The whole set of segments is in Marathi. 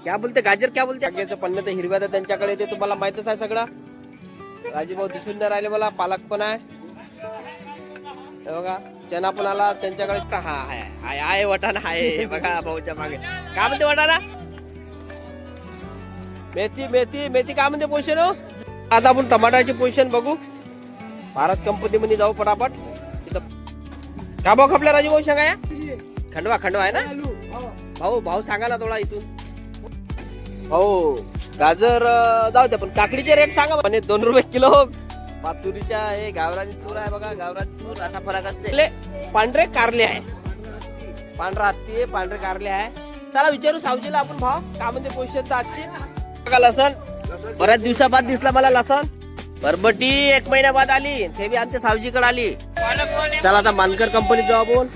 क्या बोलते गाजर क्या बोलते गाजरचं पन्ने तर हिरव्या तर त्यांच्याकडे ते तुम्हाला माहितच आहे सगळं. राजीभाऊ दिसून नाही राहिले मला. पालक पण आहे हे बघा. चना पण आला त्यांच्याकडे. हा आहे वटाणा आहे बघा भाऊच्या मागे. काय म्हणते वटाणा? मेथी मेथी मेथी काय म्हणते पोझिशन हो? आता आपण टमाटाची पोझिशन बघू. भारत कंपनी मध्ये जाऊ पटापट. तिथं का भाऊ खपल्या राजीभाऊ सांगा या. खंडवा खंडवा आहे ना भाऊ. भाऊ सांगा ना थोडा इथून. हो गाजर जाऊ द्या पण काकडीचे रेट सांगा म्हणे 2 रुपये किलो. तुरीच्या हे गावरानी तूर आहे बघा. गावरानी तूर असा फरक असते. पांढरे कारले आहे. पांढरा हत्ती आहे पांढरे कारले आहे. चला विचारू सावजीला आपण भाव काय म्हणते पोषण आजची. बघा लसण बऱ्याच दिवसाबाद दिसला मला लसण. बरबटी 1 महिन्याबाद आली. ते बी आमच्या सावजीकडे आली. चला आता मानकर कंपनीत जाऊ आपण.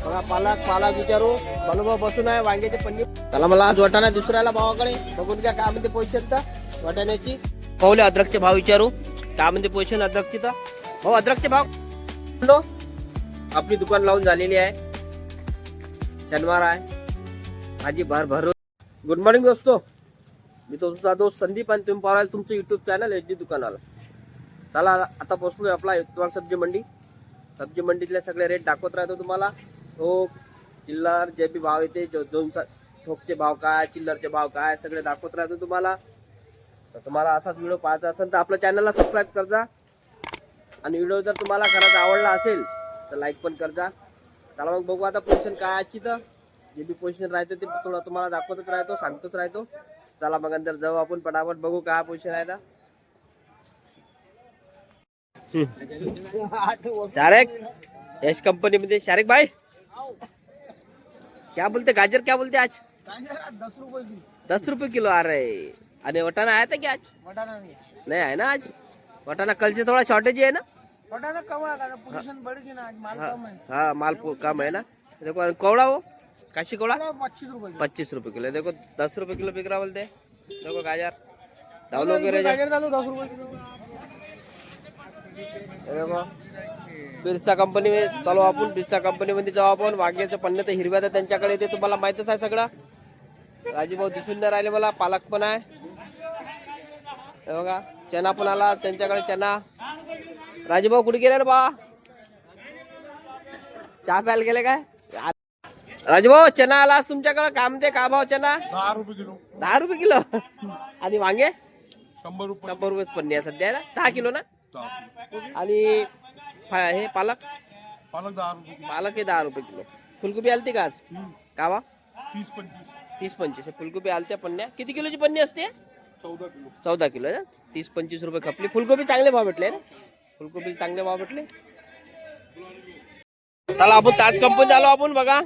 बघा पालक विचारू. बलुभाऊ बसून आहे. वांग्याचे पन्नी. चला मला आज वाटाणा दुसऱ्याला भावाकडे बघून घ्या काय म्हणते पोझिशन तर वाटाण्याची. पाहुले अद्रकचे भाव विचारू काय म्हणते पोझिशन अद्रकची. तर भाऊ अद्रकचे भाव आपली दुकान लावून झालेली आहे. शनिवार आहे. भाजी भर. गुड मॉर्निंग दोस्तो. मी तुमचा दोस्त संदीप आणि तुम्ही पाहाल तुमचं युट्यूब चॅनल HD दुकानाला. चला आता पोहोचलोय आपला इतवार सब्जी मंडी. सब्जी मंडीतले सगळे रेट दाखवत राहतो तुम्हाला. ठोक चिल्लर जे बी भाव येते दोन ठोकचे भाव काय चिल्लरचे भाव काय सगळे दाखवत राहतो तुम्हाला. तर तुम्हाला असाच व्हिडिओ पाहायचा असेल तर आपल्या चॅनलला सबस्क्राईब करजा. आणि व्हिडिओ जर तुम्हाला खरंच आवडला असेल तर लाईक पण करजा. चला मग बघू आता पोझिशन काय आजची. तर जे बी पोझिशन राहते ते थोडं तुम्हाला दाखवतच राहतो सांगतोच राहतो. चला मग अंदर जाऊ आपण पटापट बघू काय पोझिशन आहे. तर शारेक यश कंपनी मध्ये. शारेक भाई क्या बोलते गाजर क्या बोलते आज. 10 रुपये किलो आ रहे. आणि वटाणा आया था क्या आज. वटाना नहीं है ना आज. वटाणा कल से थोड़ा शॉर्टेज है ना. वटाना कम है. पोजीशन बढ़ गई ना आज माल कम है. हाँ माल कम है ना. देखो कौड़ा वो काशी कौड़ा 25 रुपए 25 रुपए किलो. देखो 10 रुपए किलो बिक रहा बोलते. देखो गाजर डाउनलोड करे गाजर डालो 10 रुपए किलो. देखो बिरसा कंपनी में चलो आपण. बिरसा कंपनी मध्ये जाऊ आपण. वांग्याचे पन्ने तर हिरव्या तर त्यांच्याकडे ते तुम्हाला माहितच आहे सगळं. राजीभाऊ दिसून नाही राहिले मला. पालक पण आहे हे बघा. चना पण आला त्यांच्याकडे. चना राजीभाऊ कुठे गेले रे बा. चहा प्यायला गेले काय राजीभाऊ. चना आला आज तुमच्याकडे. काय म्हणते का भाव चना. 10 रुपए किलो. 10 रुपये किलो. आणि वांगे 100 रुपए. 100 रुपये पन्नी आहे सध्या ना. 10 किलो ना. 10 आणि हे पालक. पालक 10 रुपए. पालक हे 10 रुपये किलो. फुलकोबी आलती का आज. का बा 30-25. 30-25 फुलकोबी आलत्या पन्न्या. किती किलोची पन्नी असते. 14 किलो. 14 किलो आहे ना. 30-25 रुपये खपली. फुलकोबी चांगले भाव भेटले ना. फुलकोबी चांगले भाव भेटले. चला आपण ताज कंपनी आलो आपण. बघा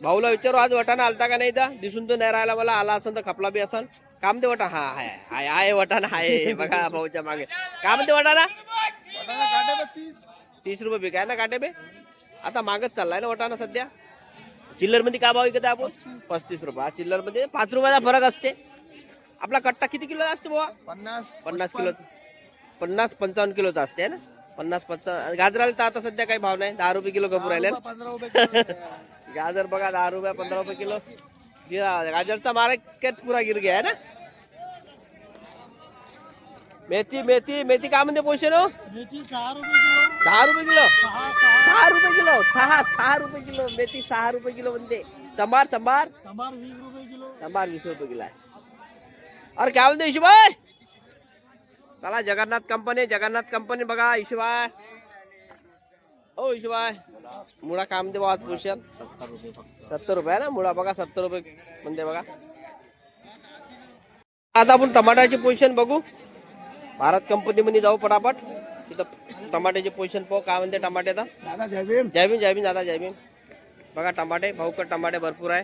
भाऊला विचारू आज वटाणा आलता का नाही. तर दिसून तो नाही राहिला मला. आला असेल तर खपला बी असेल. काम ते वटाणा. हा आहे वटाणा आहे बघा भाऊच्या मागे. काय म्हणते वटाणा. वटाना काटे में 30 रुपये बिक आहे ना काटे बे. आता मागच चाललाय ना वटाणा सध्या. चिल्लर मध्ये काय भाव विकत आहे आपण. 35 रुपये. चिल्लर मध्ये 5 रुपयाचा फरक असते. आपला कट्टा किती किलो असतो बाबा. 50 किलो. 50-55 किलोचा असते ना. 50-55. गाजराला तर आता सध्या काही भाव नाही. 10 रुपये किलो कपूर राहिले. 15 रुपए. गाजर बघा 10 रुपये 15 रुपये किलो. गाजरचा मार्केट पुरा गिर गया है ना. मेथी मेथी मेथी काय म्हणते पोषण हो. मेथी 6 रुपए किलो. 10 रुपये किलो. 6 6 रुपये किलो. 6 रुपये किलो. मेथी 6 रुपये किलो म्हणते. संभार 20 रुपए किलो. 20 रुपये किलो आहे. अरे क्या बोलते ईशुभाई. चला जगन्नाथ कंपनी बघा. ईशुभाई ओ ईशुभाई मुळा काम दे आज पोषण. 70 रुपये ना मुळा बघा. 70 रुपये म्हणते बघा. आता आपण टमाट्याची पोझिशन बघू. भारत कंपनी मध्ये जाऊ पटापट. तिथं टमाट्याची पोझिशन पाहू काय म्हणते टमाटे. तर दादा जय भीम. जय भीम दादा जय भीम. बघा टमाटे भाऊकड टमाटे भरपूर आहे.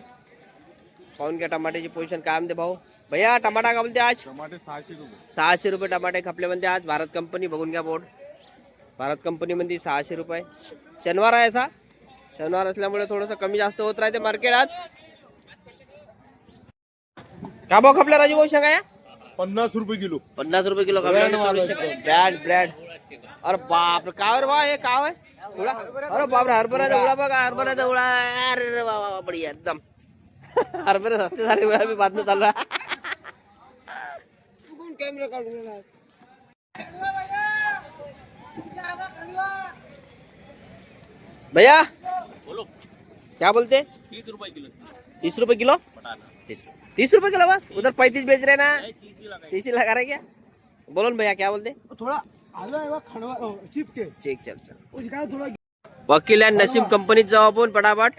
पाहून घ्या टमाट्याची पोझिशन काय म्हणते भाऊ. भैया टमाटा का बोलते आज. टमाटे 600 रुपए. 600 रुपये टमाटे खपले म्हणते आज. भारत कंपनी बघून घ्या बोर्ड. भारत कंपनी मध्ये 600 रुपये. शनिवार आहे असा. शनिवार असल्यामुळे थोडंसं कमी जास्त होत राहते मार्केट आज. का भाव खपल्या राजू भाऊ सांगा या. 50 रुपए किलो. 50 रुपये किलो ब्रँड. अरे बाप रे काय बा हे काय आहे. अरे बाप रे हरभरा उडा बघा. हरभरा उडा. अरे बाबा बढिया एकदम हरभरे सस्ते झाले बघा, मी बातमी चालू आहे. कोण कॅमेरा काढून येणार? भैया क्या बोलते? 30 रुपए किलो 30 रुपए किलो. पटाना 30 रुपए किलो बस. उधर 35 बेच रहे ना. 30 ही लगा 30 लगा रहे क्या? बोलो ना भैया क्या बोलते? थोडा आलो आहे बा खंडवा चिप के ठीक चल चल. काय थोडा वकील आणि नसीम कंपनीत जाऊ आपण पटापट.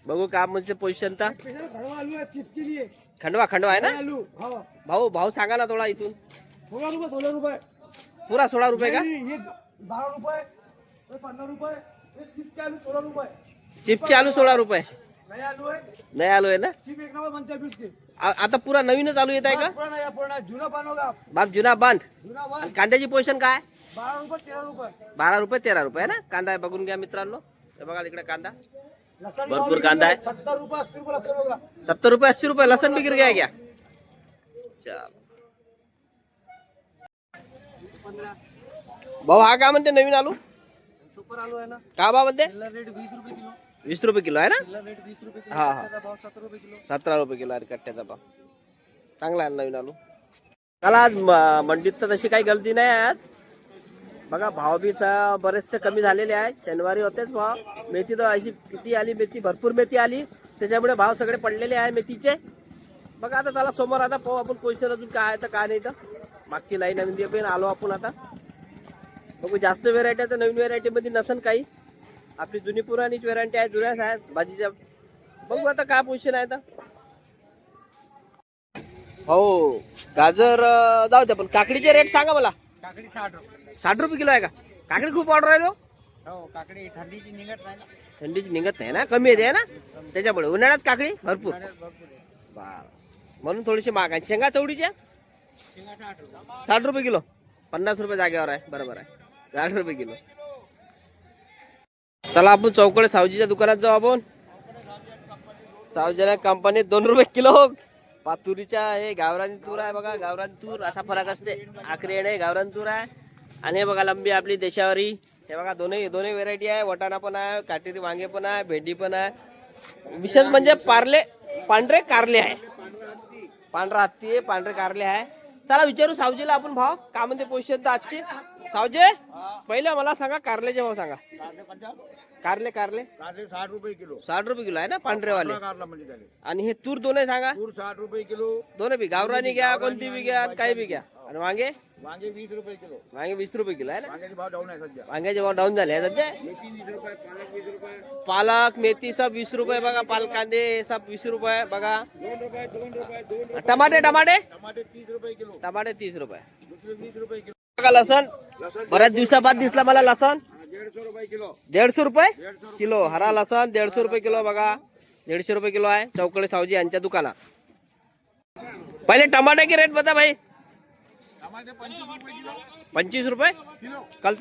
बघू काम म्हणजे पोझिशन तर. स्पेशल खंडवा आलू आहे चिप्स के लिए. खंडवा खंडवा आहे ना. आलू हो भाऊ भाऊ सांगा ना थोडा इथून. 16 रुपये पुरा 16 रुपये का? ये 12 रुपये ये 15 रुपये ये चिप्स के आलू 16 रुपये. चिप्सचे आलू 16 रुपये. नया आलू आहे नाही आलो आहे ना. चिप एक नंबर बनते 20 के. आता पुरा नवीनच चालू येत आहे का? पुराना जुना बनवगा बाप जुना बांध. जुना बन कांद्याची पोझिशन काय? 12 रुपये 13 रुपये. 12 रुपये 13 रुपये आहे ना. कांदा आहे बघून घ्या मित्रांनो. हे बघा इकडे कांदा लसन भरपूर कांदा आहे. 70 रुपये 80 रुपये लसन होगा. 70 रुपये 80 रुपये लसन भी गिर गया क्या? चल भाऊ हा काय म्हणते नवीन आलू? सुपर आलू आहे ना. का भाव म्हणते? चिल्लर रेट 20 रुपये किलो. 20 रुपये किलो आहे ना. चिल्लर रेट 20 रुपये किलो. हा, हा. कट्ट्याचा भाव 17 रुपये किलो. 17 रुपये किलो आहे कट्ट्याचा भाव. चांगला आहे नवीन आलू. चला आज मंडीत तर तशी काही गलती नाही आहे आज. बघा भाव बी बरेचसे कमी झालेले आहे. शनिवारी होतेच भाव. मेथी तर अशी किती आली, मेथी भरपूर मेथी आली, त्याच्यामुळे भाव सगळे पडलेले आहे मेथीचे. बघा आता त्याला समोर आता पाहू आपण पोझिशन अजून काय आहे तर काय नाही. तर मागची लाईन नवीन दे पण आलो आपण आता. बघू जास्त व्हेरायटी आहे तर नवीन व्हेरायटीमध्ये नसन काही. आपली जुनी पुराणीच व्हेरायटी आहे, जुन्याच आहे भाजीच्या. बघू आता काय पोझिशन आहे तर. हो गाजर जाऊ द्या पण काकडीचे रेट सांगा मला. काकडी 60 रुपये. 60 रुपये किलो आहे का? काकडी खूप ऑर्डर राहिलो. हो काकडी थंडीची निघत नाही ना. थंडीची निघत नाही ना, कमी येते ना त्याच्यामुळे. उन्हाळ्यात काकडी भरपूर. भरपूर आहे. बरं. म्हणून थोडीशी महाग आहे. शेंगा चवडीच्या शेंगा 60 रुपये. 60 रुपये किलो. 50 रुपये जागेवर आहे. बरोबर आहे. 60 रुपये किलो. चला आपण चौकडे सावजीच्या दुकानात जाऊ आपण. सावजी कंपनीत 2 रुपये किलो. पातुरीच्या हे गावरानी तूर आहे बघा. गावरानी तूर असा फरक असते. आखरी येणे गावरानी तूर आहे. आणि हे बघा लंबी आपली देशावरी. हे बघा दोन्ही व्हेरायटी आहे. वटाणा पण आहे, काटेरी वांगे पण आहे, भेंडी पण आहे. विशेष म्हणजे पांढरे कारले आहे. पांढरा हत्ती आहे, पांढरे कारले आहे. चला विचारू सावजीला आपण भाव का म्हणते पोझिशन तर आजचे. सावजे पहिले मला सांगा कारल्याचे भाव सांगा. कारले 60 रुपये किलो. 60 रुपये किलो आहे ना पांढरेवाले. कारला म्हणजे त्याले. आणि हे तूर दोन्ही सांगा. तूर 60 रुपये किलो. दोन्ही बी गावरानी घ्या, कोणती बी घ्या आणि काही बी घ्या. आणि वांगे वांगे 20 रुपये किलो. वांगे 20 रुपये किलो आहे ना. वांग्याचे भाव डाऊन आहे सध्या. वांग्याचे भाव डाऊन झाले आहे सध्या. मेथी 20 रुपये, पालक 20 रुपये. पालक मेथी सब 20 रुपये बघा. पालक कांदे सब 20 रुपये बघा. 2 रुपये. टमाटे टमाटे 30 रुपये किलो. टमाटे 30 रुपये दुसरे 20 रुपये किलो. बघा. लसण बऱ्याच दिवसाबाद दिसला मला लसण. 150 रुपये किलो. 150 रुपये किलो. हरा लसण 150 रुपये किलो बघा. 150 रुपये किलो आहे चौकडे सावजी यांच्या दुकानात. पहिले टमाटे की रेट बता भाई. टमाटे 25 रुपये किलो. 25 रुपये किलो. कल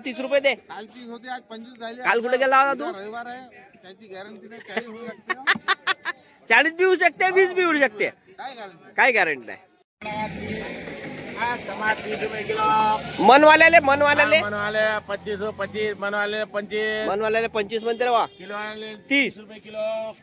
30 रुपये दे. काल 30 होते, आज 25 झाले. काल कुठे गेला होता तू? रविवार आहे. त्याची गॅरंटी नाही. 40 होऊ शकते ना. 40 बी होऊ शकते, 20 बी होऊ शकते. काय गॅरंटी? काय गॅरंटी नाही. टमाटर 30 रुपये किलो. मनवाल्याले मनवाले 25 मनवाले 25 मनवाल्याले 25 म्हणते रे वा. किलो आले 30 रुपये किलो.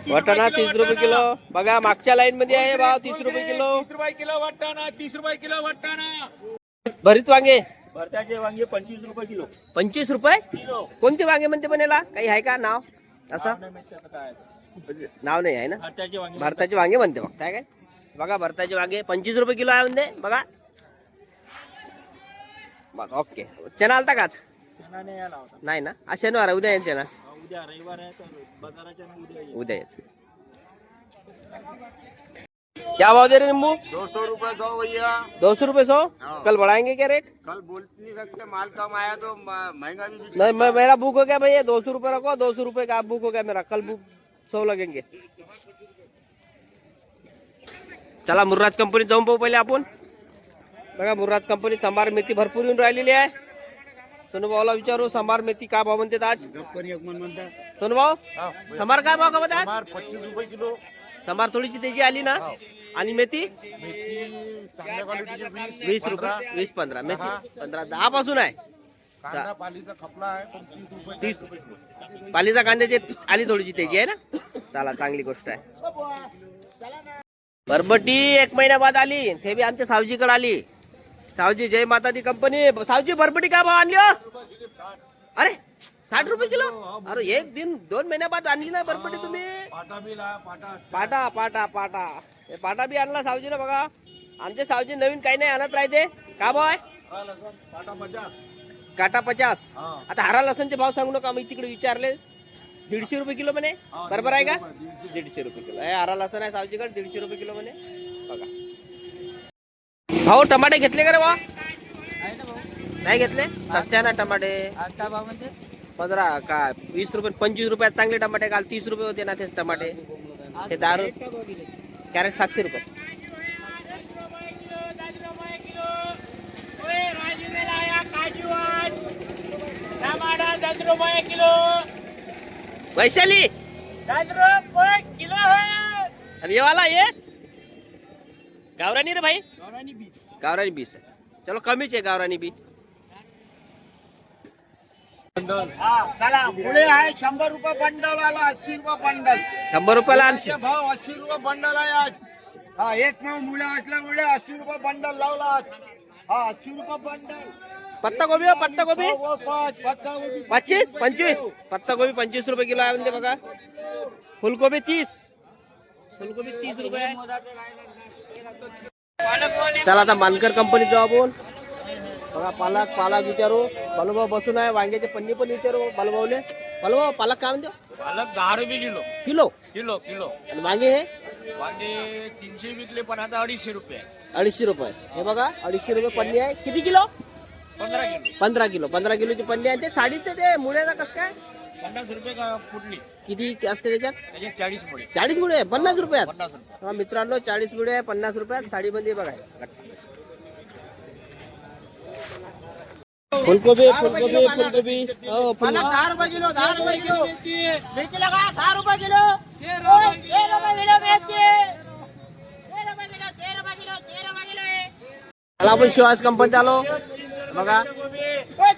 वटाणा 30 रुपये किलो बघा. मागच्या लाईन मध्ये आहे भाव 30 रुपये किलो. 30 रुपये किलो वाटाणा. 30 रुपये किलो वाटाणा. भरीत वांगे भरताचे वांगे 25 रुपये किलो 25 रुपये किलो. कोणते वांगे म्हणते बनेला? काही आहे का नाव असं? काय नाव नाही आहे ना. भरताचे वांगे भरताचे वांगे म्हणते बघताय काय. बघा भरताचे वांगे 25 रुपये किलो आहे म्हणते बघा. बघ ओके. चना आलता काच त्यांना नाही आला होता. नाही ना. आज शनिवार आहे, उद्या येते ना. उद्या रविवार आहे तर बाजाराच्या उद्या येईल. उद्या येते. क्या भाव दे रहे नींबू? 200 रुपये 100 भैया. 200 रुपये 100. हाँ। कल बढ़ाएंगे क्या रेट? कल बोल नहीं सकते, माल कम आया तो महंगा भी बिक नहीं मेरा बुक हो गया भैया. 200 रुपये रखो. 200 रुपये का बुक हो गया मेरा. कल बुक 100 लगेंगे. चला मुर्राज कंपनीत जाऊन पाहू पहिले आपण. बघा मुर्राज कंपनी संभार मेथी भरपूर येऊन राहिलेली आहे. सोनू भाऊला विचारू संभार मेथी का भाव म्हणतात आज. गप्पनी एक मन म्हणतात. सोनू भाऊ संभार काय भाव का म्हणतात? मार 25 रुपये किलो. संभार थोडीची तेजी आली ना. आणि मेथी मेथी चांगल्या क्वालिटीची 20 रुपये 20 15. मेथी 15 10 पासून आहे. कांदा पालीचा खपला आहे पण 30 रुपये 40 रुपये किलो. पालीचा कांद्याची आली थोडीशी त्याची आहे ना. चला चांगली गोष्ट आहे. बरबटी 1 महिना बाद आली ते बी आमच्या सावजीकडे आली. सावजी जय माता दी कंपनी. सावजी बरबटी काय भाव आणली हो? अरे 60 रुपये किलो. अरे 2 महिन्या बाद आणली ना बरबटी तुम्ही. पाटा बी ला पाटा पाटा पाटा पाटा हे पाटा बी आणला सावजी ना. बघा आमचे सावजी नवीन काही नाही आणत राहते. का भाव आहे? पाटा 50. काटा 50. हा. आता हरा लसणचे भाव सांगू नका. मी तिकडे विचारले 150 रुपये किलो म्हणे. हा, बरोबर आहे का? 150 150 रुपये किलो. हे हरा लसण आहे सावजीकडे 150 रुपये किलो म्हणे. बघा भाऊ टमाटे घेतले का रे बा? नाही घेतले. सस्ते आहे ना टमाटे. 15 काय 20 रुपये 25 रुपयात चांगले टमाटे. काल 30 रुपये होते ना ते टमाटे. ते 10 कॅरेट 700 रुपये. वैशाली आणि ये वाला ये गावरानी रे भाई. गावरानी 20 आहे. चलो कमीच आहे गावरानी बी. मुळे आहे 100 रुपये बंडल आला 80 रुपये बंडल. 100 रुपयाला आणशी. भाव 80 रुपये बंडल आहे आज. हा एक मग मुळे असल्यामुळे 80 रुपये बंडल लावला आज. हा 80 रुपये बंडल. पत्ता गोबी हो पत्ता गोबी 25 25 25. पत्ता गोबी 25 रुपये किलो आहे म्हणते बघा. फुलकोबी 30. फुलकोबी 30 रुपये आहे. चला आता मानकर कंपनीत जाऊ आपण. बघा पालक विचारू. बालूभाऊ बसून आहे. वांग्याचे पन्नी पण विचारू बालूभाऊले. बालूभाऊ पालक काय म्हणतो? पालक 10 रुपये किलो. किलो. Kilo kilo. आणि वांगे हे वांगे 300 विकले पण आता 250 रुपये. 250 रुपये. हे बघा 250 रुपये पन्नी आहे. किती किलो? 15 किलो. 15 किलो. 15 किलोची पन्नी आहे. ते साडीचे ते मुळ्याचा कसं काय? 50 रुपये का फुटली. किती असते त्याच्यात? त्याचे 40 मुळे. 40 मुळे 50 रुपयात. 50 रुपये. हा मित्रांनो 40 मुळे 50 रुपयात साडीमध्ये बघा. फुलकोबी फुलकोबी फुलकोबी हो फुल 10 रुपये किलो 10 रुपये किलो. मेथी लगा 10 रुपये किलो. 13 रुपये किलो मेथी. 13 रुपये किलो 13 रुपये किलो 13 रुपये किलो. मला आपण शिवास कंपनीत आलो. बघा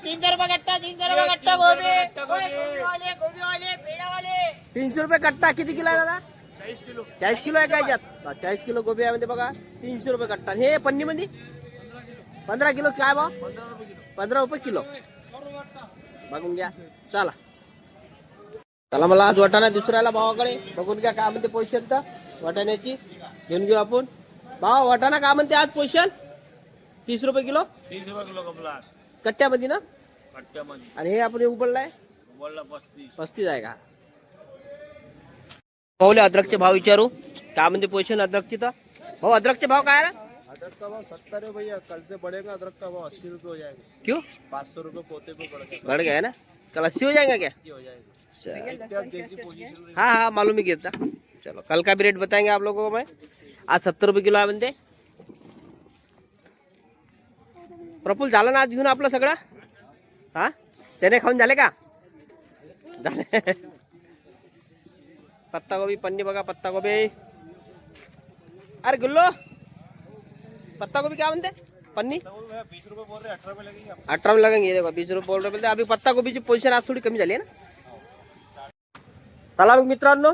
300 रुपये कट्टा 300 रुपये कट्टा गोबी. गोबी वाले पेड़ा वाले 300 रुपये कट्टा. किती किलो आहे दादा? 40 किलो. 40 किलो आहे का याच्यात? 40 किलो गोबी आहे म्हणजे बघा 300 रुपये कट्टा. हे पन्नी मध्ये 15 किलो काय भाव? 15 रुपये किलो. बघून घ्या. चला चला मला आज वाटाणा दुसऱ्याला भावाकडे बघून घ्या काय म्हणते पोझिशन. तर वाटाण्याची घेऊन घेऊ आपण. भाव वाटाणा काय म्हणते आज पोझिशन? 30 रुपये किलो 30 रुपये किलो कपला. कट्ट्यामध्ये ना. कट्ट्यामध्ये. आणि हे आपण उघडलाय बोलला 35. 35 आहे का? पाहुले अद्रकचे भाव विचारू काय म्हणते पोझिशन अद्रकची. तर भाऊ अद्रकचे भाव काय आहे? अदरक का भाव 70 है भैया. कल से बढ़ेगा. अदरक का भाव 80 रुपये हो जाएगा. क्यों 500 रुपये पोते पे बढ़ गया है ना? कल 80 हो जाएगा क्या? हो जाएगा. चलो। अब जैसी पोजीशन हाँ हाँ मालूम ही किया था. चलो कल का भी रेट बताएंगे आप लोगों को मैं. आज 70 रुपये किलो आहे म्हणते. प्रफुल झालं ना आज घेऊन आपलं सगळं? हा चणे खाऊन झाले का? झाले. पत्ता गोबी पन्नी बघा. पत्ता गोबी. अरे गुल्लो पत्ता गोभी क्या म्हणते पन्नी? 20 रुपये बोल रहे 18 रुपये लगेंगे. 18 में लगेंगे. देखो 20 रुपये बोल रहे बोलते. अभी पत्ता गोबीची पोझिशन आज थोडी कमी झाली आहे ना. चला मग मित्रांनो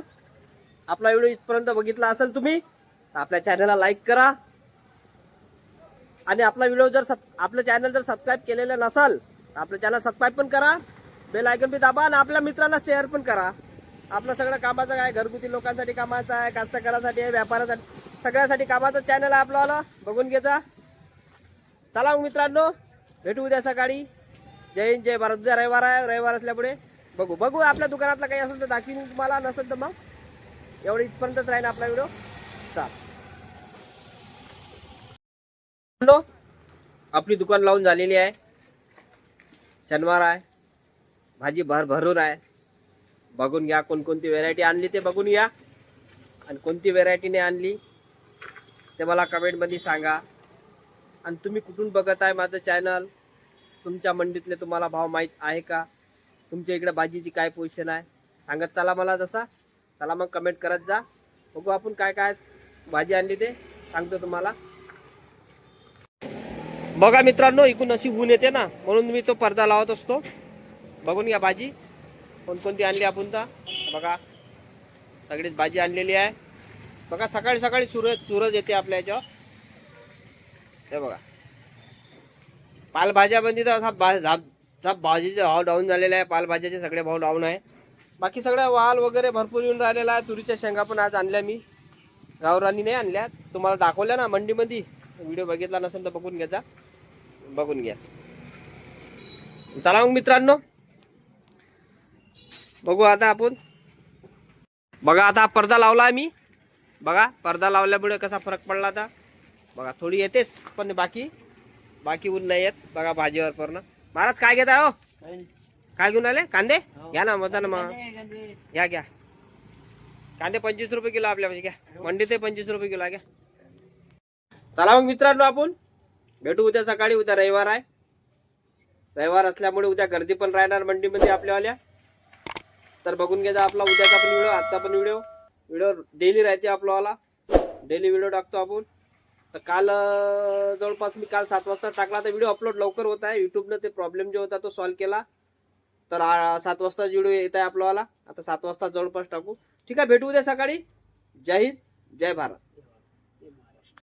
आपला व्हिडिओ इथपर्यंत बघितला असेल तुम्ही तर आपल्या चॅनलला लाईक करा. आणि आपला व्हिडिओ जर आपलं चॅनल जर सबस्क्राईब केलेलं नसेल तर आपलं चॅनल सबस्क्राईब पण करा. बेल आयकॉन बी दाबा आणि आपल्या मित्रांना शेअर पण करा. आपलं सगळं कामाचं काय घरगुती लोकांसाठी कामाचं आहे. कास्तकारासाठी आहे. व्यापारासाठी सगळ्यासाठी कामाचं चॅनल आहे आपल्याला. बघून घ्यायचा. चला मग मित्रांनो भेटू उद्या सकाळी. जय हिंद जय भारत. उद्या रविवार आहे. रविवार असल्यामुळे बघू आपल्या दुकानातला काही असेल तर दाखवीन तुम्हाला. नसेल तर मग एवढं इथपर्यंतच राहील आपला व्हिडिओ. चाल आपली दुकान लावून झालेली आहे. शनिवार आहे. भाजी भरभरून आहे. बघून घ्या. कोणकोणती व्हेरायटी आणली ते बघून घ्या. आणि कोणती व्हेरायटीने आणली ते मला कमेंटमध्ये सांगा. आणि तुम्ही कुठून बघत आहे माझं चॅनल. तुमच्या मंडीतले तुम्हाला भाव माहीत आहे का? तुमच्या इकडे भाजीची काय पोझिशन आहे सांगत चला मला. जसा चला मग कमेंट करत जा. बघू आपण काय काय भाजी आणली ते सांगतो तुम्हाला. बघा मित्रांनो, इकडून अशी ऊन येते ना, म्हणून मी तो पडदा लावत असतो. बघून घ्या भाजी कोणकोणती आणली आपण तर. बघा सगळीच भाजी आणलेली आहे. बघा सकाळी सकाळी सूरज येते आपल्या याच्यावर. हे बघा पालभाज्यामध्ये तर भाजीचे भाव डाऊन झालेले आहे. पालभाज्याचे सगळे भाव डाऊन आहे. बाकी सगळ्या वाल वगैरे भरपूर येऊन राहिलेला आहे. तुरीच्या शेंगा पण आज आणल्या मी, गावरानी नाही आणल्या. तुम्हाला दाखवल्या ना मंडीमध्ये. व्हिडिओ बघितला नसेल तर बघून घ्यायचा, बघून घ्या. चला मग मित्रांनो, बघू आता आपण. बघा आता पडदा लावला मी. बघा पडदा लावल्यामुळे कसा फरक पडला आता. बघा थोडी येतेच, पण बाकी ऊन नाही येत. बघा भाजीवर पूर्ण. महाराज काय घेताय हो? काय घेऊन आले? कांदे घ्या ना मताना. मग घ्या कांदे 25 रुपये किलो आपल्या घ्या. मंडी ते 25 रुपये किलो घ्या. चला मग मित्रांनो, आपण भेटू उद्या सकाळी. उद्या रविवार आहे. रविवार असल्यामुळे उद्या गर्दी पण राहणार मंडीमध्ये आपल्यावाल्या. तर बघून घ्यायचा आपला उद्याचा पण व्हिडिओ, आजचा पण व्हिडिओ डेली राहते आपल्यावाला. डेली व्हिडिओ टाकतो आपण. तर काल जवळपास मी काल 7 वाजता टाकला. तर व्हिडिओ अपलोड लवकर होत आहे. युट्यूबनं ते प्रॉब्लेम जो होता तो सॉल्व्ह केला. तर 7 वाजता व्हिडिओ येत आहे आपल्यावाला. आता 7 वाजता जवळपास टाकू. ठीक आहे, भेटू उद्या सकाळी. जय हिंद, जय भारत.